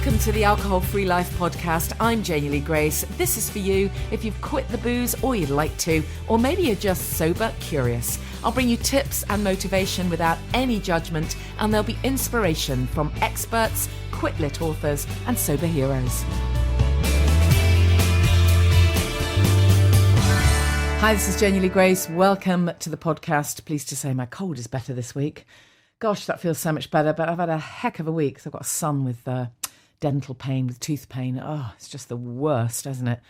Welcome to the Alcohol Free Life podcast. I'm Janey Lee Grace. This is for you if you've quit the booze or you'd like to, or maybe you're just sober curious. I'll bring you tips and motivation without any judgment, and there'll be inspiration from experts, quit-lit authors, and sober heroes. Hi, this is Janey Lee Grace. Welcome to the podcast. Pleased to say my cold is better this week. Gosh, that feels so much better, but I've had a heck of a week. So I've got a son with dental pain, with tooth pain. Oh, it's just the worst, isn't it?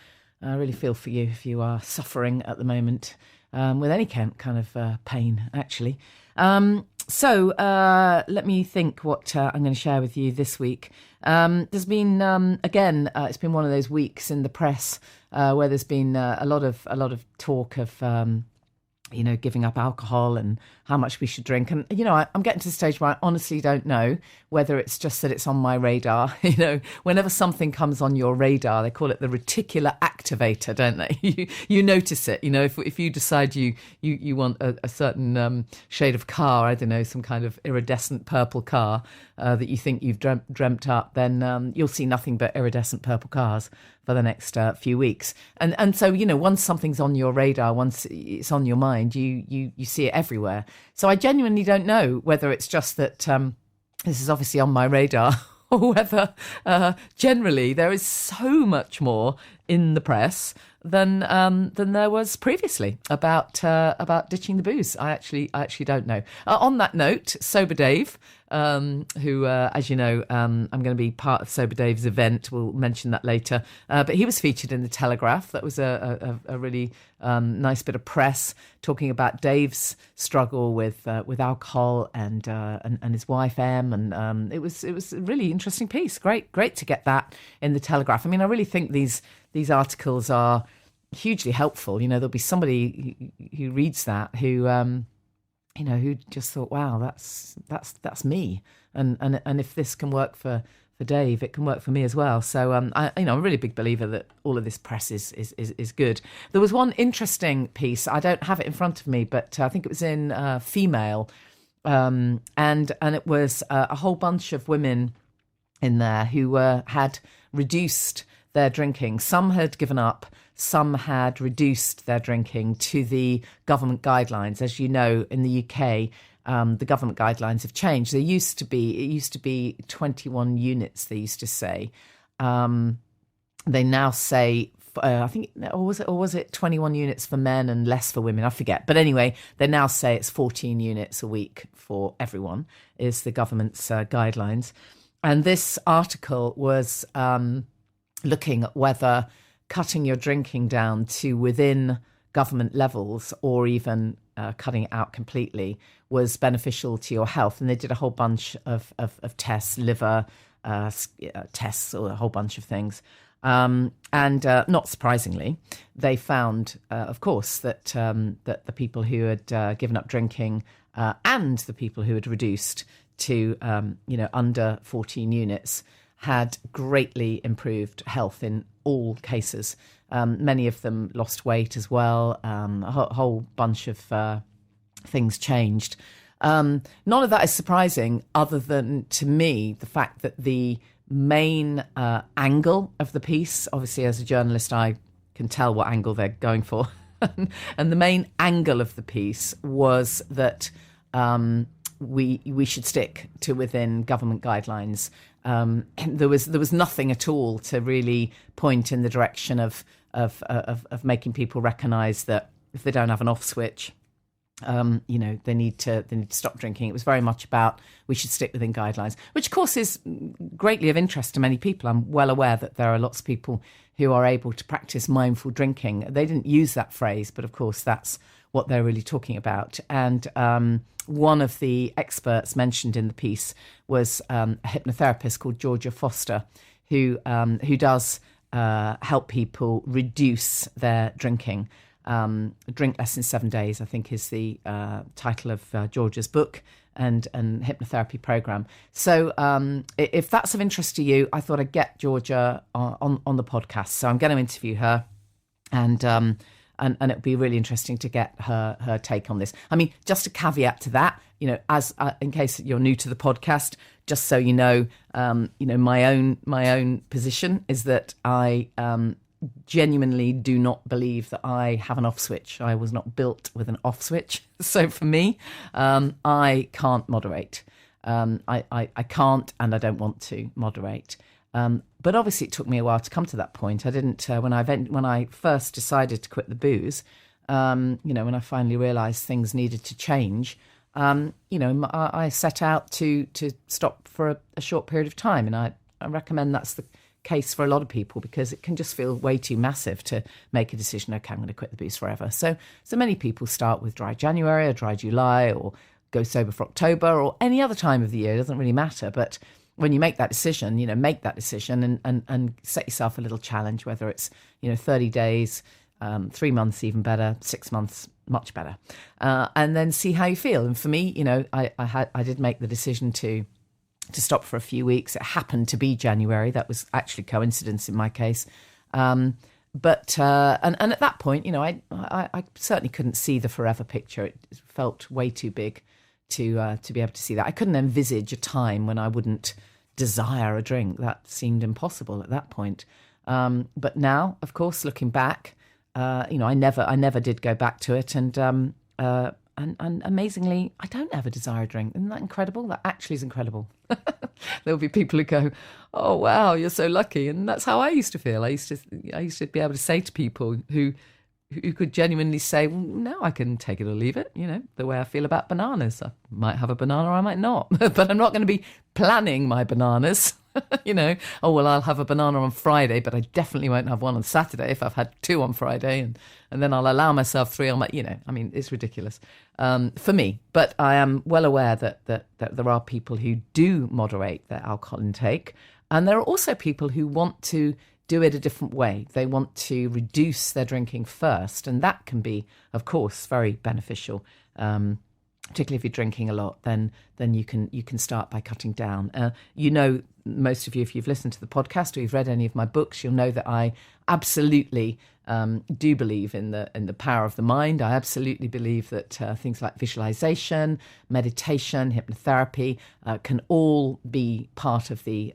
I really feel for you if you are suffering at the moment with any kind of pain, actually. So let me think what I'm going to share with you this week. There's been, again, it's been one of those weeks in the press where there's been a lot of talk of giving up alcohol and how much we should drink. And, I'm getting to the stage where I honestly don't know whether it's just that it's on my radar. Whenever something comes on your radar, they call it the reticular activator, don't they? You notice it. If you decide you want a certain shade of car, I don't know, some kind of iridescent purple car that you think you've dreamt up, then you'll see nothing but iridescent purple cars for the next few weeks. And so, once something's on your radar, once it's on your mind, you see it everywhere. So I genuinely don't know whether it's just that this is obviously on my radar or whether generally there is so much more in the press than there was previously about ditching the booze. I actually don't know. On that note, Sober Dave, who, as you know, I'm going to be part of Sober Dave's event. We'll mention that later. But he was featured in the Telegraph. That was a really nice bit of press talking about Dave's struggle with alcohol and his wife Em, and it was a really interesting piece. Great to get that in the Telegraph. I mean, I really think these articles are hugely helpful. There'll be somebody who reads that who who just thought, wow, that's me, and if this can work for Dave, it can work for me as well. So I'm a really big believer that all of this press is good. There was one interesting piece, I don't have it in front of me, but I think it was in Female, and it was a whole bunch of women in there who had reduced their drinking. Some had given up, some had reduced their drinking to the government guidelines. As you know, in the UK, the government guidelines have changed. It used to be 21 units, they used to say. They now say, I think, or was it 21 units for men and less for women? I forget. But anyway, they now say it's 14 units a week for everyone, is the government's guidelines. And this article was looking at whether cutting your drinking down to within government levels or even cutting it out completely was beneficial to your health. And they did a whole bunch of tests, liver tests, or a whole bunch of things. And not surprisingly, they found, of course, that the people who had given up drinking and the people who had reduced to under 14 units had greatly improved health in all cases. Many of them lost weight as well. A whole bunch of things changed. None of that is surprising, other than, to me, the fact that the main angle of the piece, obviously as a journalist I can tell what angle they're going for, and the main angle of the piece was that we should stick to within government guidelines. There was nothing at all to really point in the direction of making people recognise that if they don't have an off switch, they need to stop drinking. It was very much about we should stick within guidelines, which of course is greatly of interest to many people. I'm well aware that there are lots of people who are able to practice mindful drinking. They didn't use that phrase, but of course that's what they're really talking about. And one of the experts mentioned in the piece was a hypnotherapist called Georgia Foster, who does help people reduce their drinking. Drink Less in 7 Days, I think, is the title of Georgia's book and hypnotherapy program. So if that's of interest to you, I thought I'd get Georgia on the podcast. So I'm going to interview her and and it'll be really interesting to get her take on this. I mean, just a caveat to that, as in case you're new to the podcast, just so you know, my own position is that I genuinely do not believe that I have an off switch. I was not built with an off switch. So for me, I can't moderate. I can't, and I don't want to moderate. But obviously it took me a while to come to that point. I didn't, when I first decided to quit the booze, when I finally realised things needed to change, I set out to stop for a short period of time. And I recommend that's the case for a lot of people, because it can just feel way too massive to make a decision, okay, I'm going to quit the booze forever. So many people start with dry January or dry July, or go sober for October, or any other time of the year. It doesn't really matter. But when you make that decision, make that decision and set yourself a little challenge, whether it's, 30 days, 3 months, even better, 6 months, much better. And then see how you feel. And for me, I did make the decision to stop for a few weeks. It happened to be January. That was actually coincidence in my case. But at that point, I certainly couldn't see the forever picture. It felt way too big to be able to see that. I couldn't envisage a time when I wouldn't desire a drink. That seemed impossible at that point. But now, of course, looking back, I never did go back to it, and amazingly, I don't ever desire a drink. Isn't that incredible? That actually is incredible. There'll be people who go, "Oh wow, you're so lucky," and that's how I used to feel. I used to be able to say to people who could genuinely say, "Well, now I can take it or leave it." The way I feel about bananas. I might have a banana, or I might not, but I'm not going to be planning my bananas. Oh, well, I'll have a banana on Friday, but I definitely won't have one on Saturday if I've had 2 on Friday, and then I'll allow myself 3 on it's ridiculous for me. But I am well aware that there are people who do moderate their alcohol intake, and there are also people who want to do it a different way. They want to reduce their drinking first, and that can be, of course, very beneficial. Particularly if you're drinking a lot, then you can start by cutting down. Most of you, if you've listened to the podcast or you've read any of my books, you'll know that I absolutely do believe in the power of the mind. I absolutely believe that things like visualization, meditation, hypnotherapy can all be part of the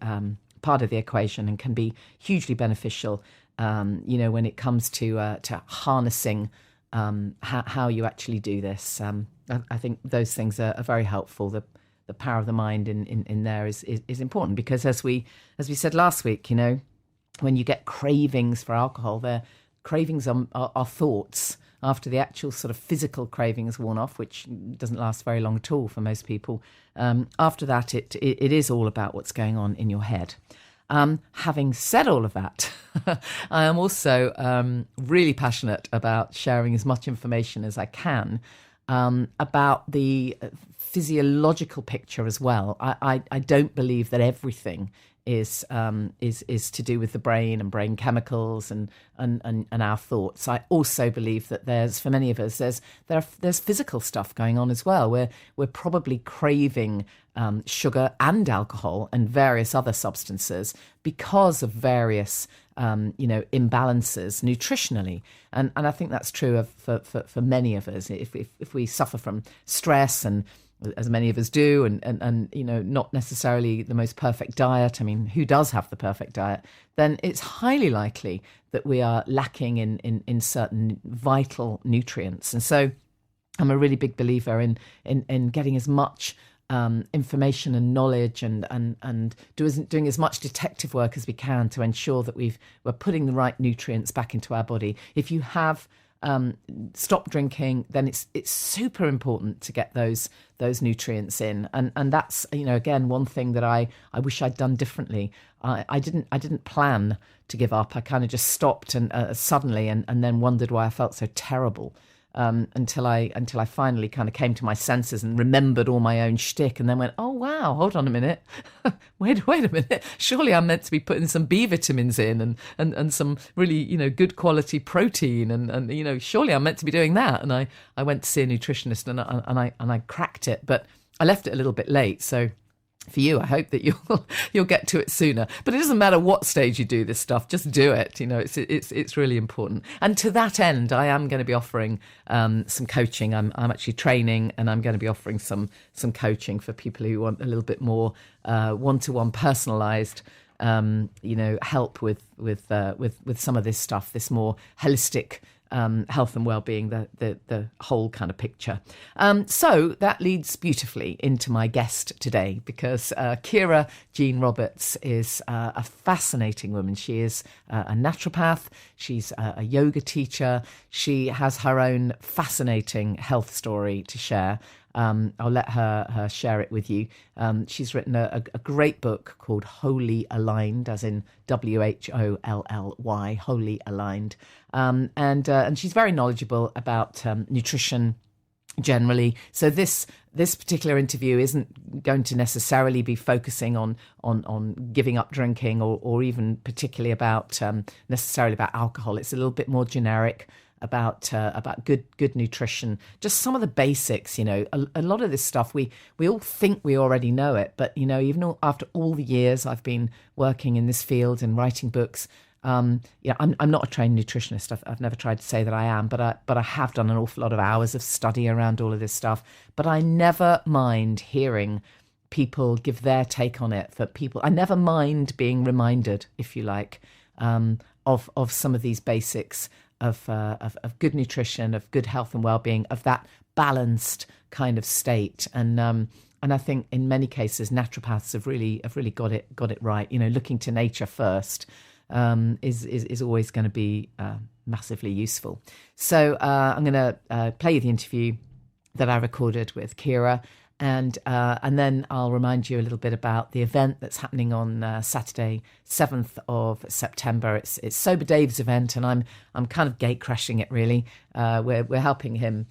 equation, and can be hugely beneficial. When it comes to harnessing how you actually do this. I think those things are very helpful. The power of the mind in there is important, because as we said last week, when you get cravings for alcohol, their cravings are thoughts after the actual sort of physical craving has worn off, which doesn't last very long at all for most people. After that, it is all about what's going on in your head. Having said all of that, I am also really passionate about sharing as much information as I can about the physiological picture as well. I don't believe that everything is to do with the brain and brain chemicals and our thoughts. I also believe that for many of us, there's physical stuff going on as well. We're probably craving sugar and alcohol and various other substances because of various imbalances nutritionally, and I think that's true for many of us. If we suffer from stress, and as many of us do, and not necessarily the most perfect diet. I mean, who does have the perfect diet? Then it's highly likely that we are lacking in certain vital nutrients. And so I'm a really big believer in getting as much information and knowledge and doing as much detective work as we can to ensure that we're putting the right nutrients back into our body. If you have stopped drinking, then it's super important to get those nutrients in, and that's again one thing that I wish I'd done differently. I didn't plan to give up. I kind of just stopped and suddenly and then wondered why I felt so terrible. Until I finally kind of came to my senses and remembered all my own shtick, and then went, oh wow, hold on a minute, wait a minute, surely I'm meant to be putting some B vitamins in and some really good quality protein and surely I'm meant to be doing that. And I went to see a nutritionist and I cracked it, but I left it a little bit late, so for you, I hope that you'll get to it sooner. But it doesn't matter what stage you do this stuff; just do it. It's really important. And to that end, I am going to be offering some coaching. I'm actually training, and I'm going to be offering some coaching for people who want a little bit more one-to-one, personalised help with some of this stuff, this more holistic health and well-being, the whole kind of picture. So that leads beautifully into my guest today, because Ciara Jean Roberts is a fascinating woman. She is a naturopath. She's a yoga teacher. She has her own fascinating health story to share. I'll let her share it with you. She's written a great book called Wholly Aligned, as in WHOLLY, Wholly Aligned. And she's very knowledgeable about nutrition generally. So this particular interview isn't going to necessarily be focusing on giving up drinking or even particularly about necessarily about alcohol. It's a little bit more generic about good nutrition, just some of the basics. A lot of this stuff we all think we already know it, but even after all the years I've been working in this field and writing books, I'm not a trained nutritionist. I've never tried to say that I am, but I have done an awful lot of hours of study around all of this stuff. But I never mind hearing people give their take on it. I never mind being reminded, if you like, of some of these basics of good nutrition, of good health and well-being, of that balanced kind of state. And I think in many cases naturopaths have really got it right. Looking to nature first is always going to be massively useful. So I'm going to play you the interview that I recorded with Ciara. And then I'll remind you a little bit about the event that's happening on Saturday, 7th of September. It's Sober Dave's event, and I'm kind of gate crashing it really. We're helping him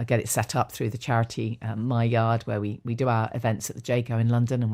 get it set up through the charity My Yard, where we do our events at the Jago in London, and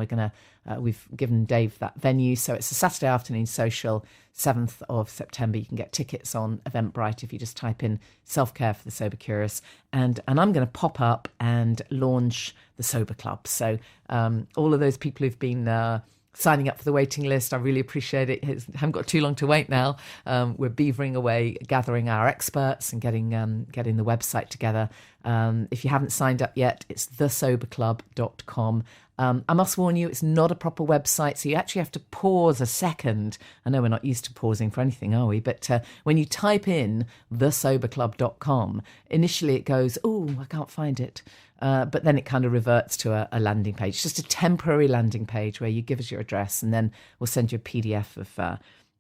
we've given Dave that venue. So it's a Saturday afternoon social, 7th of September. You can get tickets on Eventbrite if you just type in self-care for the sober curious. And I'm going to pop up and launch the Sober Club. So all of those people who've been signing up for the waiting list, I really appreciate it. Haven't got too long to wait now. We're beavering away, gathering our experts and getting the website together. If you haven't signed up yet, it's thesoberclub.com. I must warn you, it's not a proper website, so you actually have to pause a second. I know we're not used to pausing for anything, are we? But when you type in thesoberclub.com, initially it goes, oh, I can't find it. But then it kind of reverts to a landing page, just a temporary landing page where you give us your address, and then we'll send you a PDF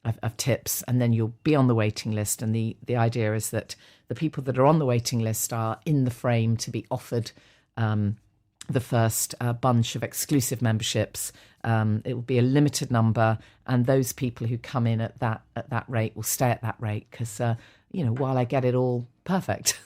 of tips, and then you'll be on the waiting list. And the idea is that the people that are on the waiting list are in the frame to be offered the first bunch of exclusive memberships. It will be a limited number, and those people who come in at that rate will stay at that rate, because while I get it all perfect,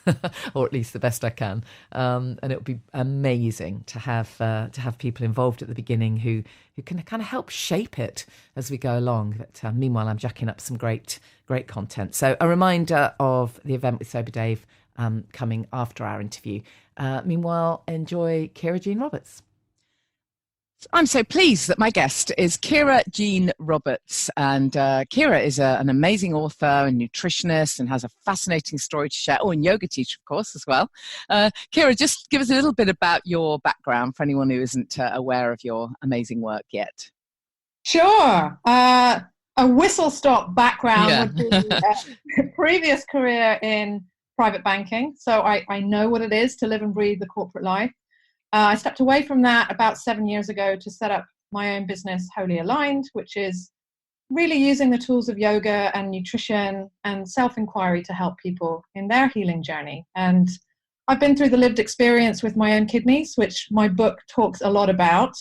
or at least the best I can, and it would be amazing to have people involved at the beginning who can kind of help shape it as we go along. But meanwhile, I'm jacking up some great content. So a reminder of the event with Sober Dave coming after our interview. Meanwhile, enjoy Ciara Jean Roberts. I'm so pleased that my guest is Ciara Jean Roberts. And Ciara is an amazing author and nutritionist and has a fascinating story to share. Oh, and yoga teacher, of course, as well. Ciara, just give us a little bit about your background for anyone who isn't aware of your amazing work yet. Sure. A whistle-stop background would be a previous career in private banking. So I know what it is to live and breathe the corporate life. I stepped away from that about 7 years ago to set up my own business, Wholly Aligned, which is really using the tools of yoga and nutrition and self-inquiry to help people in their healing journey. And I've been through the lived experience with my own kidneys, which my book talks a lot about.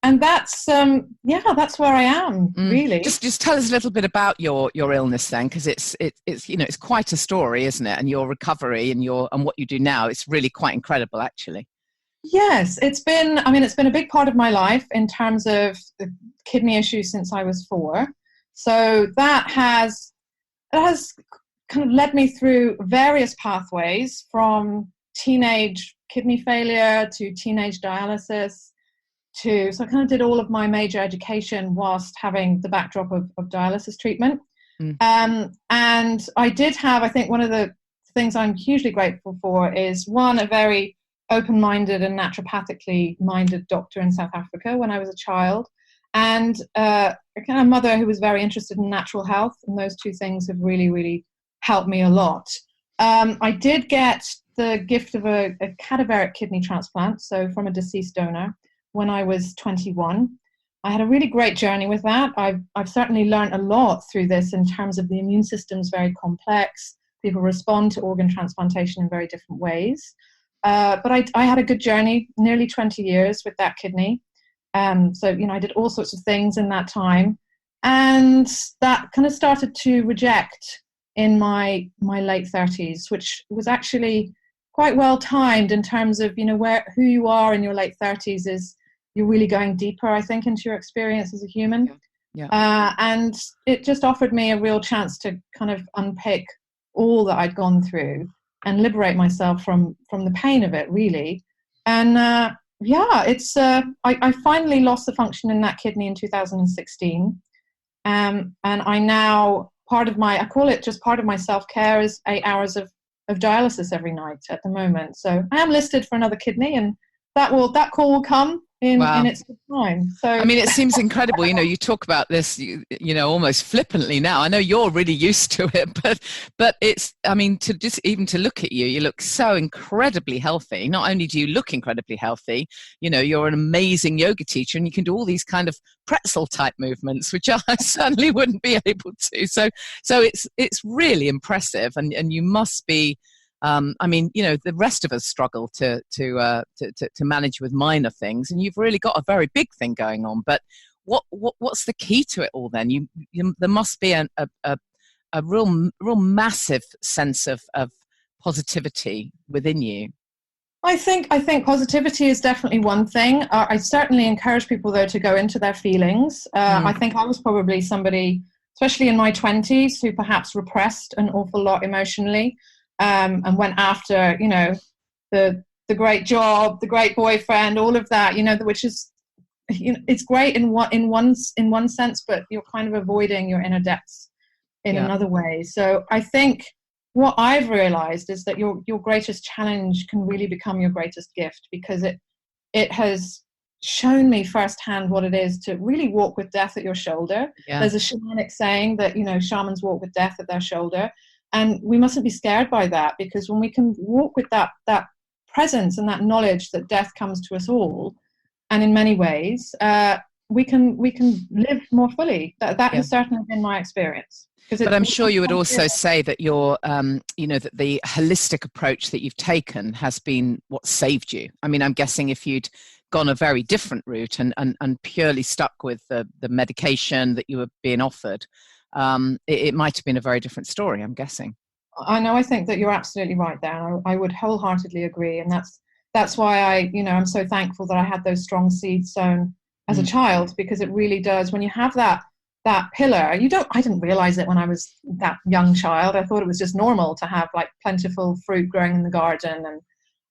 And that's where I am, really. Just tell us a little bit about your illness then, because it's it's quite a story, isn't it? And your recovery and what you do now, it's really quite incredible, actually. Yes, it's been a big part of my life in terms of the kidney issues since I was 4. So that has kind of led me through various pathways, from teenage kidney failure to teenage dialysis to, so I kind of did all of my major education whilst having the backdrop of dialysis treatment. And I did have, I think one of the things I'm hugely grateful for is, one, a very open-minded and naturopathically minded doctor in South Africa when I was a child, and a kind of mother who was very interested in natural health, and those two things have really, really helped me a lot. I did get the gift of a cadaveric kidney transplant, so from a deceased donor, when I was 21. I had a really great journey with that. I've certainly learned a lot through this in terms of the immune system's very complex. People respond to organ transplantation in very different ways. But I had a good journey, nearly 20 years with that kidney. So, I did all sorts of things in that time. And that kind of started to reject in my late 30s, which was actually quite well timed in terms of, who you are in your late 30s is you're really going deeper, I think, into your experience as a human. Yeah. And it just offered me a real chance to kind of unpick all that I'd gone through and liberate myself from the pain of it, really. And I finally lost the function in that kidney in 2016. And I now, I call it just part of my self-care is 8 hours of dialysis every night at the moment. So I am listed for another kidney, and that call will come in its time. So I mean, it seems incredible. You talk about this, almost flippantly now. I know you're really used to it, but it's, I mean, to look at you, you look so incredibly healthy. Not only do you look incredibly healthy, you're an amazing yoga teacher, and you can do all these kind of pretzel type movements, which I certainly wouldn't be able to. So it's really impressive, and you must be. The rest of us struggle to manage with minor things, and you've really got a very big thing going on. But what's the key to it all? Then there must be a real massive sense of positivity within you. I think positivity is definitely one thing. I certainly encourage people, though, to go into their feelings. I think I was probably somebody, especially in my 20s, who perhaps repressed an awful lot emotionally. And went after, the great job, the great boyfriend, all of that, which is, it's great in one sense, but you're kind of avoiding your inner depths in another way. So I think what I've realized is that your greatest challenge can really become your greatest gift, because it has shown me firsthand what it is to really walk with death at your shoulder. Yeah. There's a shamanic saying that, shamans walk with death at their shoulder. And we mustn't be scared by that, because when we can walk with that presence and that knowledge that death comes to us all, and in many ways, we can live more fully. That has certainly been my experience. But I'm sure you would also say that your, that the holistic approach that you've taken has been what saved you. I mean, I'm guessing if you'd gone a very different route and purely stuck with the medication that you were being offered, it might have been a very different story, I'm guessing. I know. I think that you're absolutely right there. I would wholeheartedly agree. And that's why I'm so thankful that I had those strong seeds sown as a child, because it really does. When you have that pillar, I didn't realize it when I was that young child. I thought it was just normal to have like plentiful fruit growing in the garden,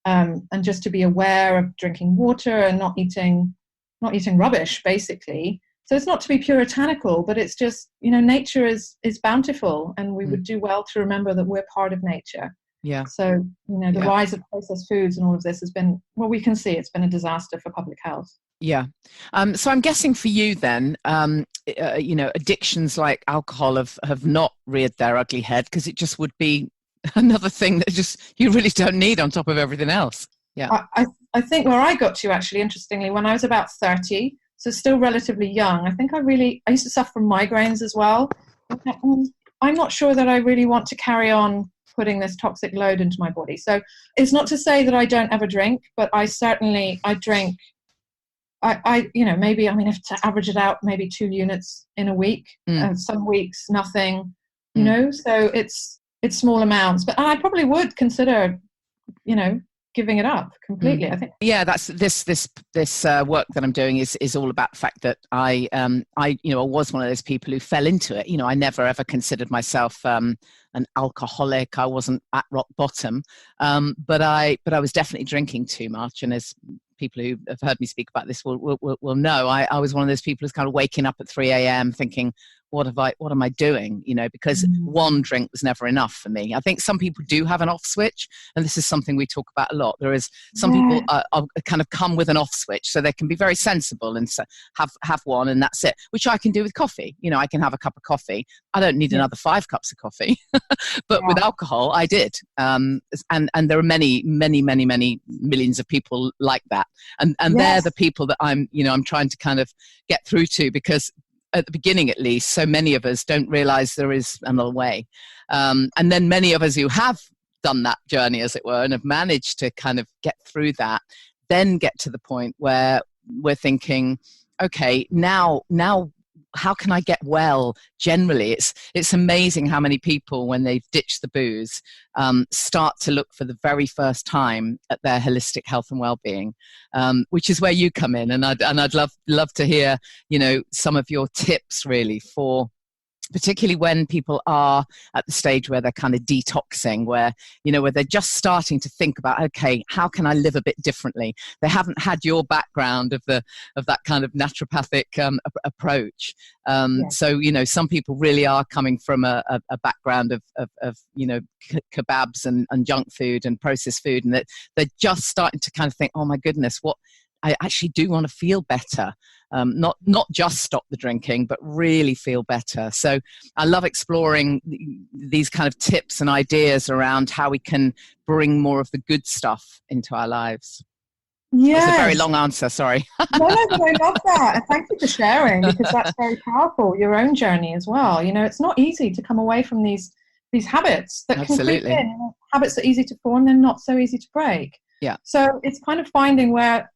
and just to be aware of drinking water and not eating rubbish, basically. So it's not to be puritanical, but it's just, nature is bountiful, and we would do well to remember that we're part of nature. Yeah. So, the rise of processed foods and all of this has been, well, we can see it's been a disaster for public health. Yeah. So I'm guessing for you then, addictions like alcohol have not reared their ugly head, because it just would be another thing that just you really don't need on top of everything else. Yeah. I think where I got to, actually, interestingly, when I was about 30, so still relatively young, I think I used to suffer from migraines as well. I'm not sure that I really want to carry on putting this toxic load into my body. So it's not to say that I don't ever drink, but I drink. Maybe, if to average it out, maybe 2 units in a week. Some weeks, nothing. So it's small amounts. But I probably would consider, giving it up completely. I think. Yeah, that's this work that I'm doing is all about the fact that I was one of those people who fell into it. I never ever considered myself an alcoholic. I wasn't at rock bottom, but I was definitely drinking too much, and as people who have heard me speak about this will know. I was one of those people who's kind of waking up at 3 a.m. thinking, what am I doing? Because one drink was never enough for me. I think some people do have an off switch, and this is something we talk about a lot. There is some people are kind of come with an off switch, so they can be very sensible and have one, and that's it, which I can do with coffee. I can have a cup of coffee. I don't need another 5 cups of coffee, but with alcohol, I did. And there are many, many, many, many millions of people like that. And they're the people that I'm trying to kind of get through to, because at the beginning, at least, so many of us don't realize there is another way. And then many of us who have done that journey, as it were, and have managed to kind of get through that, then get to the point where we're thinking, okay, now how can I get well generally? It's amazing how many people, when they've ditched the booze, start to look for the very first time at their holistic health and well-being, which is where you come in. And I'd love to hear, some of your tips really for, particularly when people are at the stage where they're kind of detoxing, where they're just starting to think about, okay, how can I live a bit differently? They haven't had your background of that kind of naturopathic approach. So, some people really are coming from a background of kebabs and junk food and processed food, and that they're just starting to kind of think, oh my goodness, what I actually do want to feel better. Not just stop the drinking, but really feel better. So I love exploring these kind of tips and ideas around how we can bring more of the good stuff into our lives. Yes. That's a very long answer, sorry. No, but I love that. And thank you for sharing, because that's very powerful, your own journey as well. It's not easy to come away from these habits that can creep in. Habits that are easy to form and not so easy to break. Yeah. So it's kind of finding where,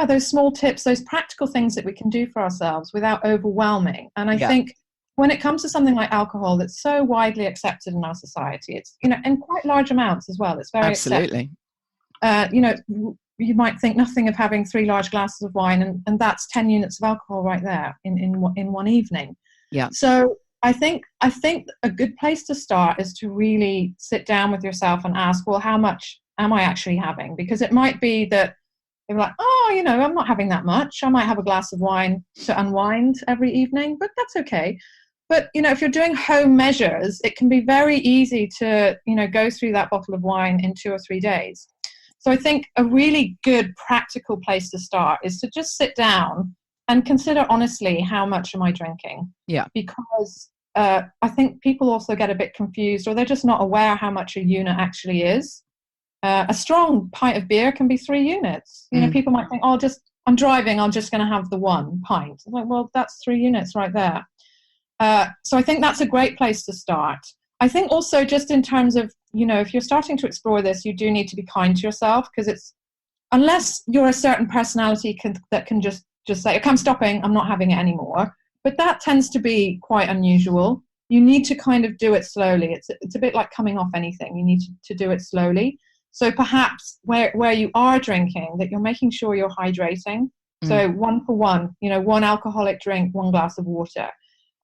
those small tips, those practical things that we can do for ourselves without overwhelming. And I think when it comes to something like alcohol that's so widely accepted in our society, it's, in quite large amounts as well. It's very absolutely. You might think nothing of having 3 large glasses of wine, and that's 10 units of alcohol right there in one evening. Yeah. So I think a good place to start is to really sit down with yourself and ask, well, how much am I actually having? Because it might be that you're like, I'm not having that much. I might have a glass of wine to unwind every evening, but that's okay. But, if you're doing home measures, it can be very easy to, go through that bottle of wine in 2 or 3 days. So I think a really good practical place to start is to just sit down and consider honestly, how much am I drinking? Yeah. Because I think people also get a bit confused, or they're just not aware how much a unit actually is. A strong pint of beer can be 3 units. People might think, I'm driving, I'm just going to have the 1 pint. I'm like, well, that's 3 units right there. So I think that's a great place to start. I think also just in terms of, if you're starting to explore this, you do need to be kind to yourself, because unless you're a certain personality that can just say, okay, I'm stopping, I'm not having it anymore. But that tends to be quite unusual. You need to kind of do it slowly. It's a bit like coming off anything. You need to do it slowly. So perhaps where you are drinking, that you're making sure you're hydrating. So 1 for 1, 1 alcoholic drink, 1 glass of water.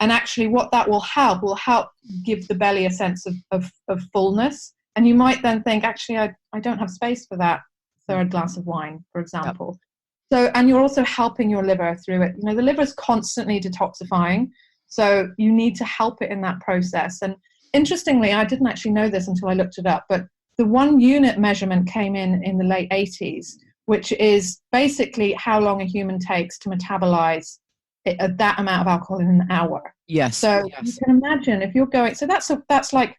And actually what that will help give the belly a sense of fullness. And you might then think, actually, I don't have space for that 3rd glass of wine, for example. Yep. So, and you're also helping your liver through it. The liver is constantly detoxifying. So you need to help it in that process. And interestingly, I didn't actually know this until I looked it up, but the 1 unit measurement came in the late 80s, which is basically how long a human takes to metabolize that amount of alcohol in an hour. Yes. So you can imagine if you're going, so that's like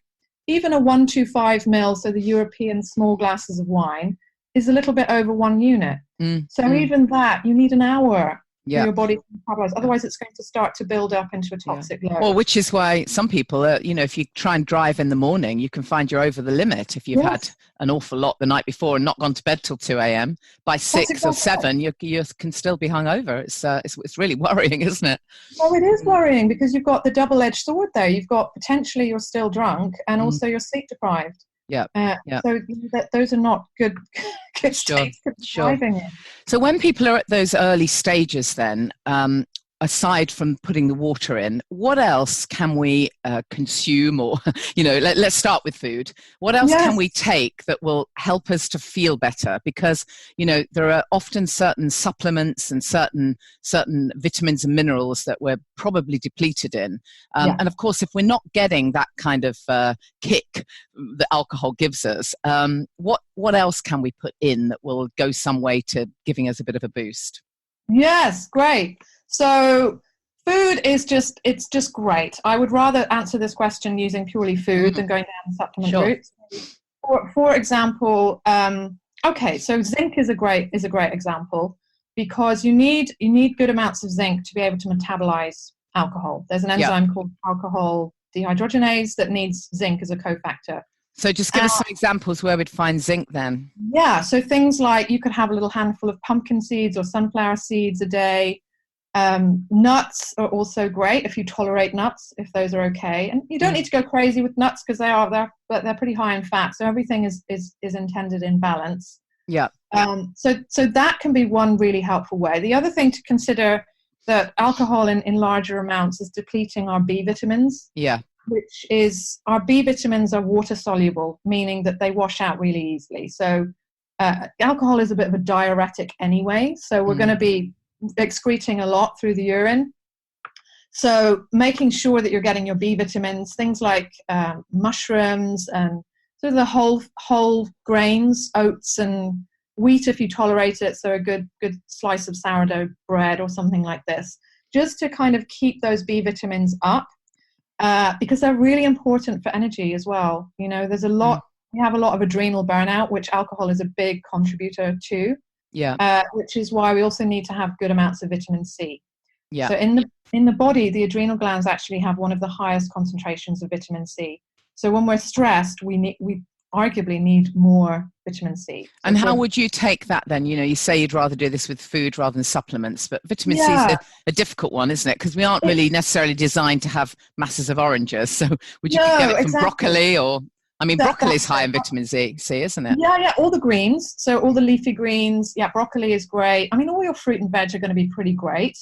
even a 125 ml, so the European small glasses of wine is a little bit over 1 unit. Even that, you need an hour for your body to metabolize. Otherwise, it's going to start to build up into a toxic load. Well, which is why some people, if you try and drive in the morning, you can find you're over the limit. If you've had an awful lot the night before and not gone to bed till 2 a.m., by 6 or 7, you can still be hungover. It's really worrying, isn't it? Well, it is worrying, because you've got the double-edged sword there. You've got potentially you're still drunk, and also you're sleep deprived. Yeah. So those are not good states to be driving in. So when people are at those early stages, then aside from putting the water in, what else can we consume, or, let's start with food. What else can we take that will help us to feel better? Because, there are often certain supplements and certain vitamins and minerals that we're probably depleted in. And of course, if we're not getting that kind of kick that alcohol gives us, what else can we put in that will go some way to giving us a bit of a boost? Yes, great. So food is just great. I would rather answer this question using purely food than going down the supplement route. For example, so zinc is a great example, because you need good amounts of zinc to be able to metabolize alcohol. There's an enzyme called alcohol dehydrogenase that needs zinc as a cofactor. So just give us some examples where we'd find zinc then. Yeah, so things like you could have a little handful of pumpkin seeds or sunflower seeds a day. Nuts are also great if you tolerate nuts, if those are okay. And you don't need to go crazy with nuts, because they're pretty high in fat. So everything is intended in balance. Yeah. So that can be one really helpful way. The other thing to consider, that alcohol in larger amounts is depleting our B vitamins. Yeah. Which is, our B vitamins are water soluble, meaning that they wash out really easily. So alcohol is a bit of a diuretic anyway. So we're going to be excreting a lot through the urine. So making sure that you're getting your B vitamins, things like mushrooms and sort of the whole grains, oats and wheat if you tolerate it. So a good slice of sourdough bread or something like this, just to kind of keep those B vitamins up, because they're really important for energy as well. There's a lot. We have a lot of adrenal burnout, which alcohol is a big contributor to. Yeah. Which is why we also need to have good amounts of vitamin C. Yeah. So in the body, the adrenal glands actually have one of the highest concentrations of vitamin C. So when we're stressed, we arguably need more vitamin C. So and how would you take that then? You say you'd rather do this with food rather than supplements, but vitamin C is a difficult one, isn't it? Because we aren't really necessarily designed to have masses of oranges. So would you get it from broccoli or... broccoli is high in vitamin C, isn't it? Yeah, all the greens. So all the leafy greens. Yeah, broccoli is great. All your fruit and veg are going to be pretty great.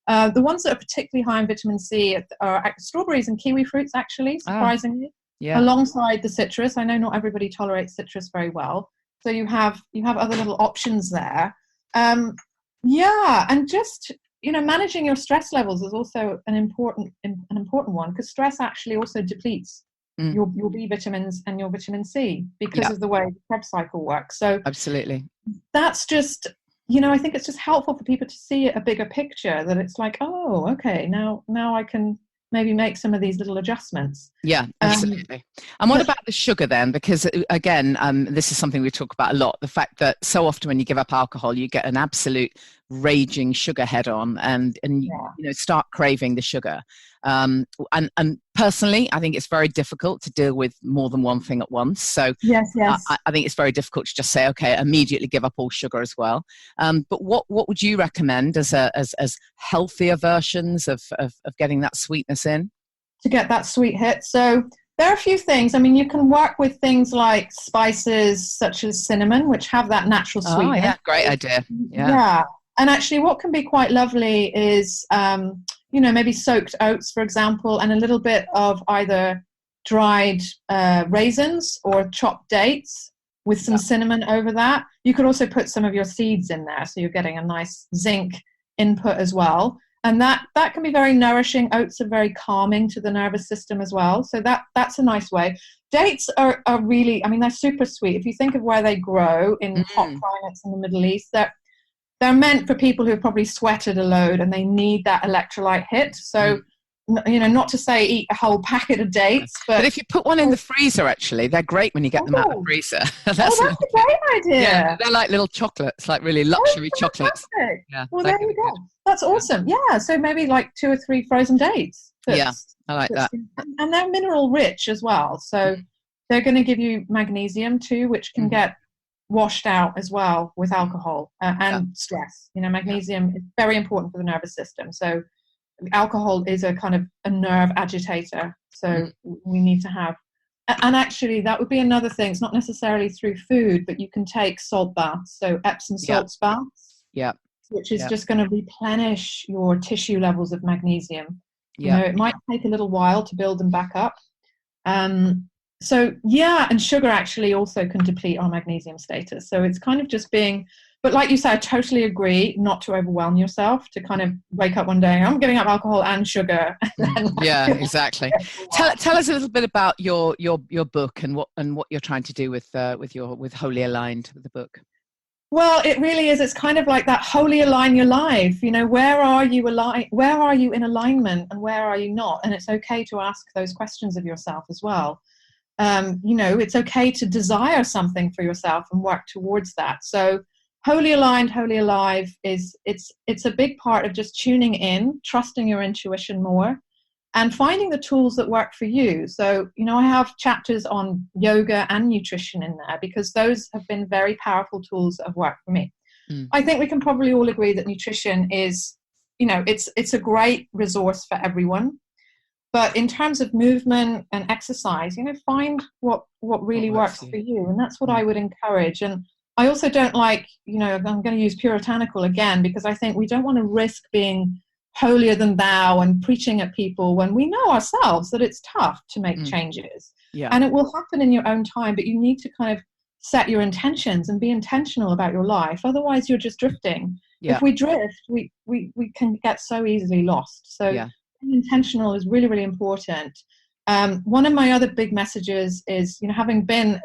The ones that are particularly high in vitamin C are strawberries and kiwi fruits, actually, surprisingly. Yeah. Alongside the citrus. I know not everybody tolerates citrus very well. So you have other little options there. And just, managing your stress levels is also an important one, because stress actually also depletes your B vitamins and your vitamin C because of the way the Krebs cycle works. So absolutely, that's just, I think it's just helpful for people to see a bigger picture, that it's like, oh, okay, now I can maybe make some of these little adjustments. Yeah, absolutely. And what about the sugar then? Because again, this is something we talk about a lot, the fact that so often when you give up alcohol, you get an absolute raging sugar head on and start craving the sugar. And personally, I think it's very difficult to deal with more than one thing at once. So yes. I think it's very difficult to just say, okay, immediately give up all sugar as well. But what would you recommend as healthier versions of getting that sweetness in? To get that sweet hit. So there are a few things. You can work with things like spices such as cinnamon, which have that natural sweetness. Oh, yeah, great idea. Yeah. And actually what can be quite lovely is, maybe soaked oats, for example, and a little bit of either dried raisins or chopped dates with some cinnamon over that. You could also put some of your seeds in there, so you're getting a nice zinc input as well. And that can be very nourishing. Oats are very calming to the nervous system as well. So that's a nice way. Dates are really, they're super sweet. If you think of where they grow in hot climates in the Middle East, they're meant for people who have probably sweated a load and they need that electrolyte hit. So, not to say eat a whole packet of dates. But if you put one in the freezer, actually, they're great when you get them out of the freezer. That's a great idea. Yeah, they're like little chocolates, like really luxury chocolates. Yeah, well, there you go. That's awesome. Yeah, so maybe like 2 or 3 frozen dates. Yeah, I like that. And they're mineral rich as well. So they're going to give you magnesium too, which can get washed out as well with alcohol and stress. Magnesium is very important for the nervous system. So alcohol is a kind of a nerve agitator. So we need to have, and actually that would be another thing. It's not necessarily through food, but you can take salt baths. So Epsom salts baths. Yeah. which is just going to replenish your tissue levels of magnesium. You know, it might take a little while to build them back up. So and sugar actually also can deplete our magnesium status. So it's kind of just being, but like you say, I totally agree not to overwhelm yourself, to kind of wake up one day, I'm giving up alcohol and sugar. Yeah, exactly. Tell us a little bit about your book and what you're trying to do with Wholly Aligned, with the book. Well, it really is. It's kind of like that wholly align your life. You know, where are you in alignment and where are you not? And it's okay to ask those questions of yourself as well. You know, it's okay to desire something for yourself and work towards that. So wholly aligned, wholly alive it's a big part of just tuning in, trusting your intuition more, and finding the tools that work for you. So, you know, I have chapters on yoga and nutrition in there because those have been very powerful tools that have worked for me. I think we can probably all agree that nutrition is, you know, it's a great resource for everyone. But in terms of movement and exercise, you know, find what really works for you. And that's what I would encourage. And I also don't like, you know, I'm going to use puritanical again, because I think we don't want to risk being holier than thou and preaching at people when we know ourselves that it's tough to make changes. And it will happen in your own time, but you need to kind of set your intentions and be intentional about your life. Otherwise you're just drifting. If we drift, we can get so easily lost. So being intentional is really, really important. One of my other big messages is, you know, having grown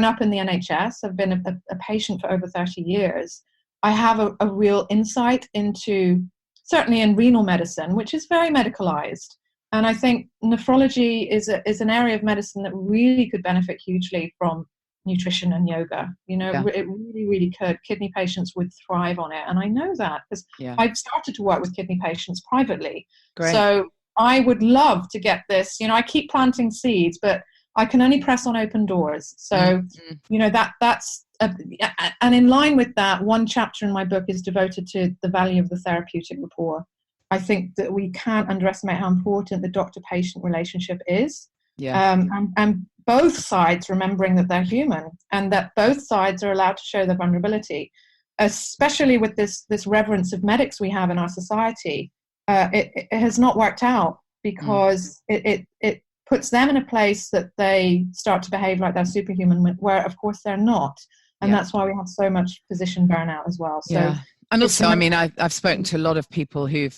up in the NHS, I've been a patient for over 30 years. I have a real insight into, certainly in renal medicine, which is very medicalized. And I think nephrology is an area of medicine that really could benefit hugely from nutrition and yoga. You know, it really, really could. Kidney patients would thrive on it. And I know that because I've started to work with kidney patients privately. Great. So I would love to get this. You know, I keep planting seeds, but I can only press on open doors. So, you know, that's and in line with that, one chapter in my book is devoted to the value of the therapeutic rapport. I think that we can't underestimate how important the doctor-patient relationship is. And both sides remembering that they're human and that both sides are allowed to show their vulnerability, especially with this reverence of medics we have in our society. It has not worked out because it puts them in a place that they start to behave like they're superhuman, where of course they're not. And that's why we have so much physician burnout as well. So, and also, I mean, I've spoken to a lot of people who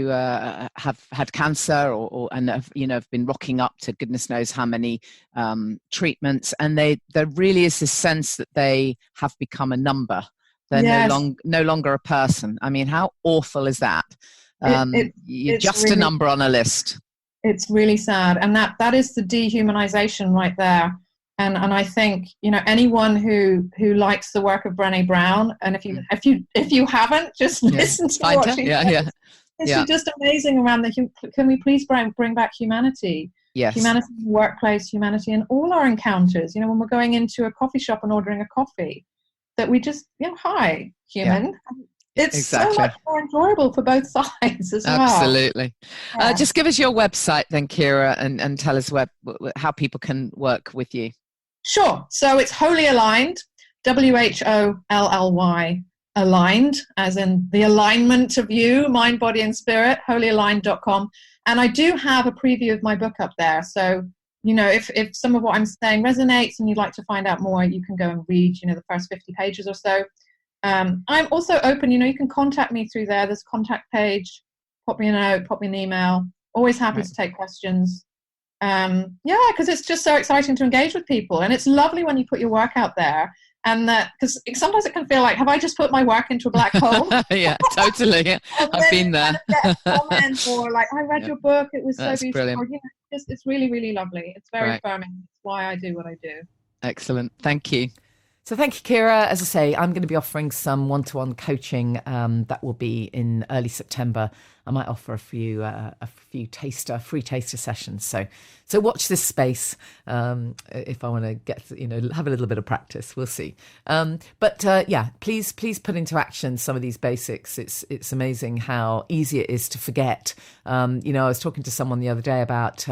have had cancer and have been rocking up to goodness knows how many treatments, and there really is this sense that they have become a number. They're no longer a person. I mean, how awful is that? You're just really a number on a list. It's really sad, and that is the dehumanization right there. And I think, you know, anyone who likes the work of Brené Brown, and if you haven't, just listen to what she says. She's just amazing around can we please bring back humanity? Yes. Humanity in the workplace, humanity in all our encounters. You know, when we're going into a coffee shop and ordering a coffee, that we just, you know, hi, human. Yeah. It's so much more enjoyable for both sides as well. Absolutely. Just give us your website then, Ciara, and tell us how people can work with you. Sure. So it's Wholly Aligned, WHOLLY, aligned, as in the alignment of you, mind, body, and spirit, whollyaligned.com. And I do have a preview of my book up there. So, you know, if some of what I'm saying resonates and you'd like to find out more, you can go and read, you know, the first 50 pages or so. I'm also open, you know, you can contact me through there. There's a contact page. Pop me a note, pop me an email. Always happy to take questions. Because it's just so exciting to engage with people, and it's lovely when you put your work out there, and that, because sometimes it can feel like, have I just put my work into a black hole? Yeah, totally. I've been there. Get a comment or like, I read your book, it was so beautiful. Brilliant. You know, it's really, really lovely. It's very affirming. It's why I do what I do. Excellent. Thank you. So thank you, Ciara. As I say, I'm going to be offering some one-to-one coaching that will be in early September. I might offer a few free taster sessions. So watch this space if I want to get, you know, have a little bit of practice. We'll see. Please put into action some of these basics. It's amazing how easy it is to forget. You know, I was talking to someone the other day about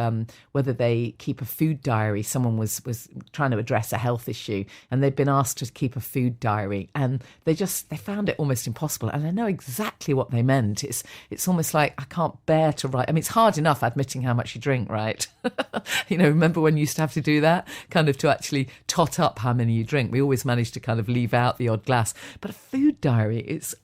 whether they keep a food diary. Someone was trying to address a health issue, and they'd been asked asked to keep a food diary, and they found it almost impossible. And I know exactly what they meant. It's almost like I can't bear to write. I mean, it's hard enough admitting how much you drink, right? Remember when you used to have to do that, kind of to actually tot up how many you drink? We always managed to kind of leave out the odd glass. But a food diary, it's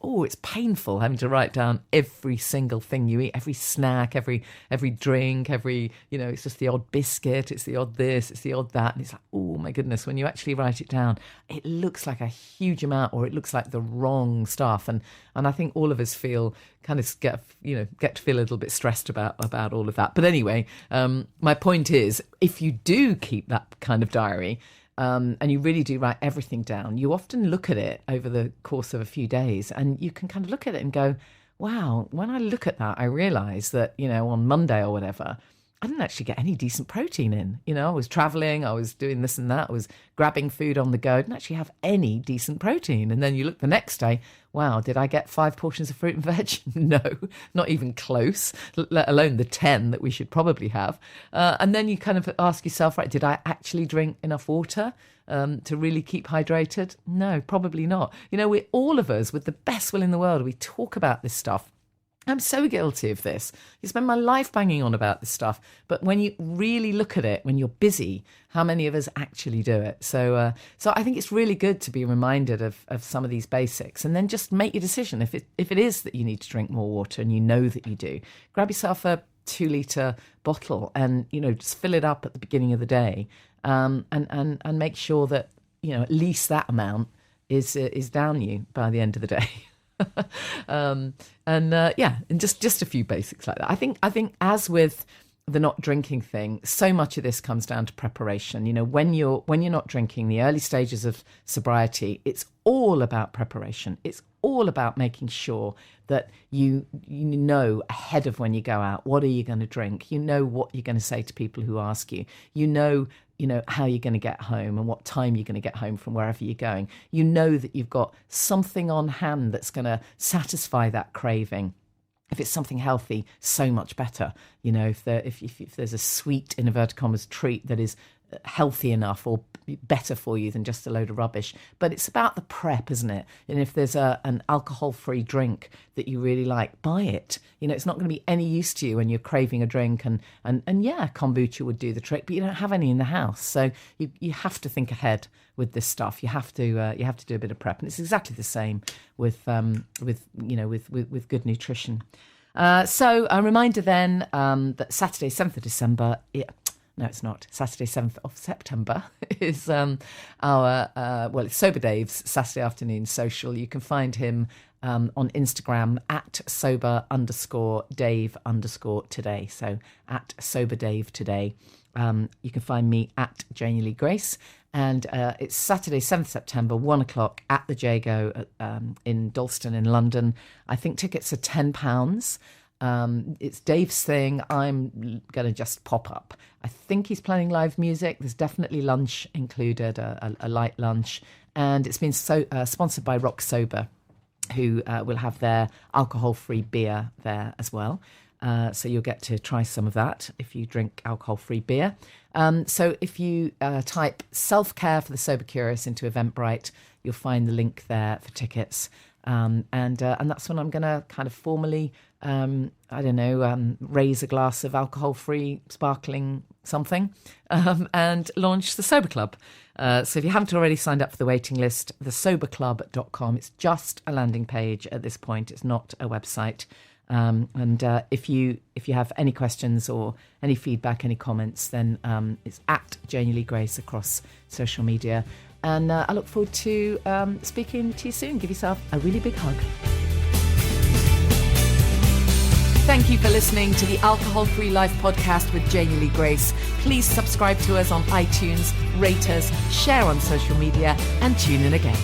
painful having to write down every single thing you eat, every snack, every drink, it's just the odd biscuit, it's the odd this, it's the odd that. And it's like, oh my goodness, when you actually write it down, it looks like a huge amount, or it looks like the wrong stuff. And I think all of us get to feel a little bit stressed about all of that. But anyway, my point is, if you do keep that kind of diary, and you really do write everything down, you often look at it over the course of a few days, and you can kind of look at it and go, wow, when I look at that, I realise that, on Monday or whatever, I didn't actually get any decent protein in. I was travelling, I was doing this and that, I was grabbing food on the go, I didn't actually have any decent protein. And then you look the next day, wow, did I get 5 portions of fruit and veg? No, not even close, let alone the 10 that we should probably have. And then you kind of ask yourself, right, did I actually drink enough water to really keep hydrated? No, probably not. We're all of us, with the best will in the world, we talk about this stuff. I'm so guilty of this. You spend my life banging on about this stuff, but when you really look at it, when you're busy, how many of us actually do it? So I think it's really good to be reminded of some of these basics, and then just make your decision. If it is that you need to drink more water, and you know that you do, grab yourself a 2-litre bottle and just fill it up at the beginning of the day, and make sure that at least that amount is down you by the end of the day. And just a few basics like that. I think as with the not drinking thing, so much of this comes down to preparation. When you're not drinking, the early stages of sobriety, it's all about preparation. It's all about making sure that you know ahead of when you go out, what are you going to drink? What you're going to say to people who ask you. How you're going to get home and what time you're going to get home from wherever you're going. That you've got something on hand that's going to satisfy that craving. If it's something healthy, so much better. If there's a sweet, in inverted commas, treat that is healthy enough or better for you than just a load of rubbish. But it's about the prep, isn't it? And if there's an alcohol-free drink that you really like, buy it. It's not going to be any use to you when you're craving a drink, and kombucha would do the trick, but you don't have any in the house. So you have to think ahead with this stuff. You have to do a bit of prep, and it's exactly the same with good nutrition. So a reminder then that Saturday, 7th of December. No, it's not. Saturday, 7th of September is it's Sober Dave's Saturday afternoon social. You can find him on Instagram at sober_Dave_today. So at Sober Dave today. You can find me at Janey Lee Grace. And it's Saturday, 7th September, 1:00 at the Jago in Dalston in London. I think tickets are £10. It's Dave's thing. I'm going to just pop up. I think he's playing live music. There's definitely lunch included, a light lunch. And it's been sponsored by Rock Sober, who will have their alcohol-free beer there as well. So you'll get to try some of that if you drink alcohol-free beer. So if you type self-care for the sober curious into Eventbrite, you'll find the link there for tickets. And that's when I'm going to kind of formally, raise a glass of alcohol-free sparkling something and launch the Sober Club. So if you haven't already signed up for the waiting list, thesoberclub.com. It's just a landing page at this point. It's not a website. If you have any questions or any feedback, any comments, then it's at Janey Lee Grace across social media. And I look forward to speaking to you soon. Give yourself a really big hug. Thank you for listening to the Alcohol Free Life podcast with Janey Lee Grace. Please subscribe to us on iTunes, rate us, share on social media, and tune in again.